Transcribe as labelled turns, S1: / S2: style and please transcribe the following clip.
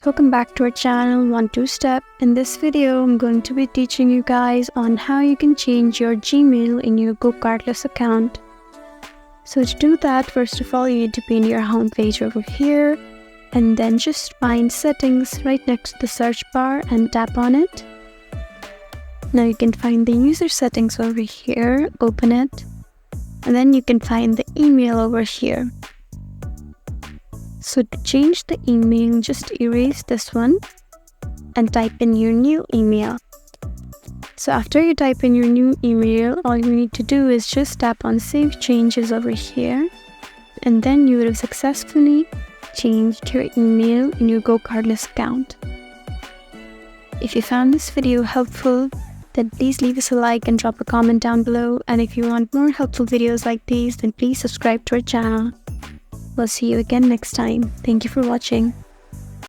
S1: Welcome back to our channel 1-2-Step. In this video, I'm going to be teaching you guys on how you can change your Gmail in your GoCardless account. So to do that, first of all, you need to be in your home page over here and then just find settings right next to the search bar and tap on it. Now you can find the user settings over here, open it, and then you can find the email over here. So to change the email, just erase this one and type in your new email. So after you type in your new email, all you need to do is just tap on Save Changes over here, and then you would have successfully changed your email in your GoCardless account. If you found this video helpful, then please leave us a like and drop a comment down below. And if you want more helpful videos like these, then please subscribe to our channel. We'll see you again next time. Thank you for watching.